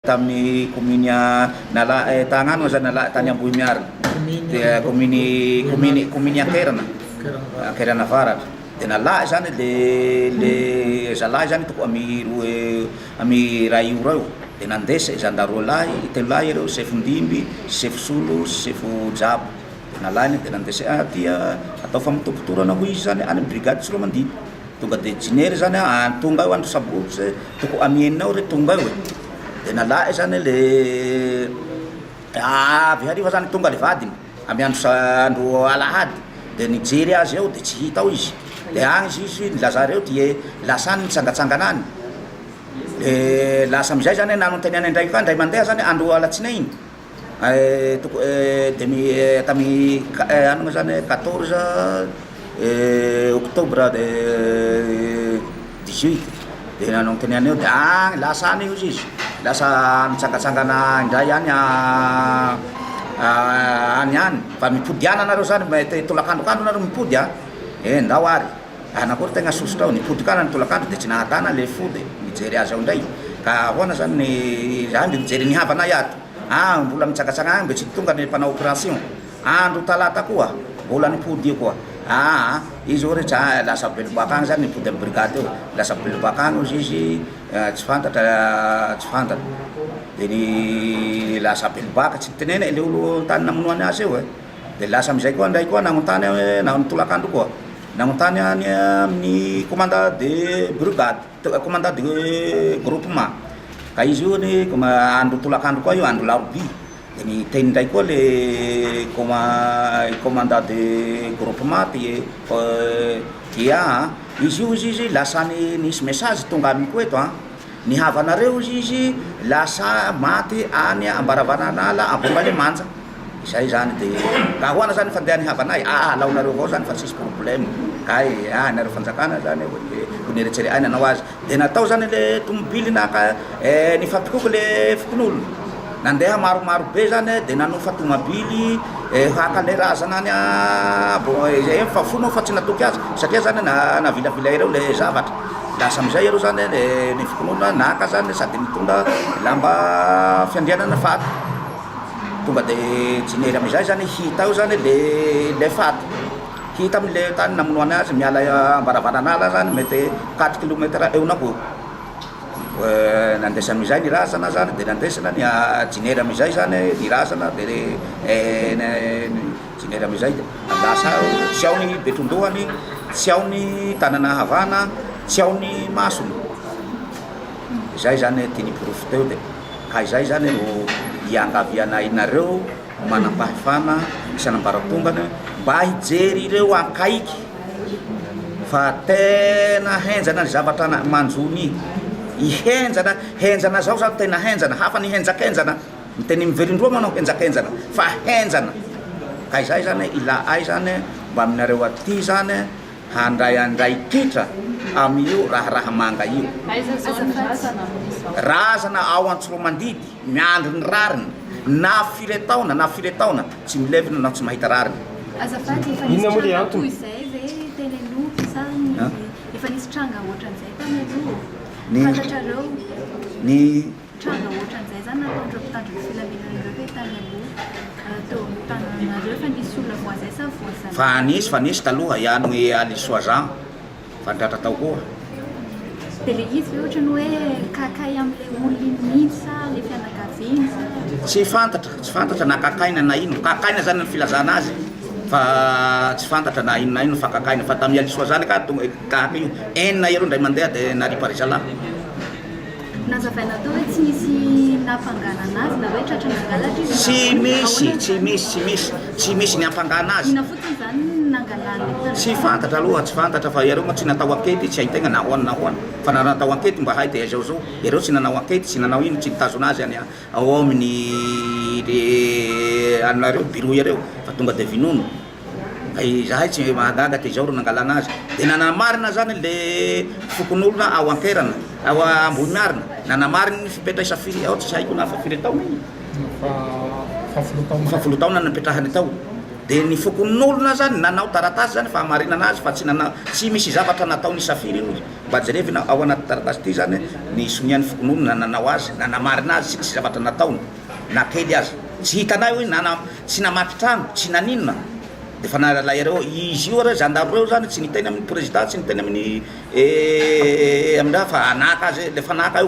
tamin'ny commune nala tagnano zany nala tany Ambohimiarina dia commune Akerana Akerana Avaratra dia nala zany le zalahy zany toko ami raha io reo dia nandesa zany roa lahy telo lahy ireo sefondimby sefosolo sefojabo dia nalany dia nandesa dia atao famitopotorana ho izy zany any brigade Tsilomandidy tonga dia jinery zany tonga eo andro sabotsy toko ami eninao re tonga eo dia nalahy zany le avy hariva zany tonga le vadiny ami andro alahady dia nijery azy eo dia tsy hita ao izy dia agny izy nilazareo dia lasany nitsangatsanganany lasa amizay zany nanoteniany indray ka indray mandeha zany andro alatsinainy tamy anona zany 14 octobre de 18 dia nanoteniany eo dia agny lasa any izy lasa nitsangatsangana indray any any fa mipody ana anareo zany mety tolakandrokandro nareo mipody ndao ary anakory tegna sosotra ao nipodikana ny tolakandro dia tsy nahatana le fody mijery azy ao indray ka ahoana zany zahay mbe mijery nihavanay ato mbola mitsangatsanga agny mbe tsy tonga ny mpanao opération andro talata koa mbola nipody io koa izy eo rehetra lasa belobaka agny zany nipody amin'ny brigade eo lasa belobaka agny izy tsy fantatra dia ny lasa belobaka tsy nitenena le olo tany namonoany azy eo dia lasa amizay koa ndray koa nagnotany nitolakandro koa nagnotany any amin'ny commandant de brigade commandant de groupement ka izy io ny andro tolakandro koa io andro larobi dia niteny ndray koa le commandant de groupement dia izy io izy lasa nisy message tonga aminy koa eto nihavanareo izy lasa maty any Ambaravananala Ambongale Manja izay zany dia ka ahoana zany fandeha nihavanay alaonareo avao zany fa tsisy problème kay nareo fanjakana zany honeritsery ay nanao azy dia natao zany le tomobily naka nifampikoko le fokon'olo nandeha maromaro be zany dia nanofa tomobily hakalerazana any fafonao fa tsy natoky azy satria zany navilavila ireo le zavatra lasa amizay ireo zany ny fokon'olo naka zany sady mitondra lamba fiandrianana faty tonga dia jinery amizay zany hita eo zany le faty hita amile tany namonoany azy miala Ambaravananala zany mety 4 kilometre eo na koa nandesa amizay nirazana zany dia nandesana ny jinery amizay zany nirazana dia jinery amizay lasa tsy ao ny Betrondohany tsy ao ny tanana Havana tsy ao ny Masony izay zany tiany profite eo dia ka izay zany ro iangavianainareo manam-pahefana isanambaratongana mba hijery ireo akaiky fa tena henjana ny zavatra manjony henjana zao zany tena henjana hafa ny henjakenjana miteny miverindroa manao henjakenjana fa henjana ka izay zany ila ay zany mba aminareo aty zany handray kitra amin'io raha manga io razana ao Antsilomandidy miandro ny rariny na firy taona tsy milevina na tsy mahita rariny inona moa le antony izay ve tena loky zany efa nisy tranga ohatran'izay tany aloha fantatrareo ny tranga ohatran'izay zany nataondreo mpitandro ny filaminan'ireo hoe tany aloha teo tananareo efa nisy olona voazay sa voazany fa nisy taloha ihany Alisoazan fantratra tao koa dia le izy ve ohatra ny hoe kakay amin'ilay olona mihitsy sa le fianakaviana tsy fantatra na kakaina na ino kakaina zany ny filazana azy fa tsy fantatra na ino na ino fa kakaina fa tamin'ny Alisoazany ka kahaka io enina ero ndray mandeha dia nariparizala nazavaina tao hoe tsy misy nampanganana azy na hoe tratra nangalatra izy tsy misy ny ampangana azy ina fotsiny zany nangalana tsy fantatra aloha tsy fantatra fa ireo moa tsy natao ankety tsy haitena na ahoana fa na natao ankety mba hay dia zao ireo tsy nanao ankety tsy nanao ino tsy nitazona azy any ao amin'ny anareo bureau ireo fa tonga dia vinono zahay tsy mahagaga ty zao ro nangalana azy dia nanamarina zany le fokon'olona ao Ankerana ao Ambohimiarina nanamarina ny fipetraisa firy ao tsy haiko na fa firy tao 10 taona napetrahany tao de ny fokonin'olona zany nanao taratasy zany fa hamarinana azy fa tsy misy zavatra nataony safira io mba jerevina ao anaty taratasy ty zany ny sonian'ny fokon'olona nanao azy nanamarina azy tsy zavatra nataony na kely azy tsy hitanay hoe tsy namaky trano tsy naninona de fa nalaireo izy io reo zandaro reo zany tsy niteny amin'ny président tsy niteny amin'ny amindra fa anaka azy le fanaka io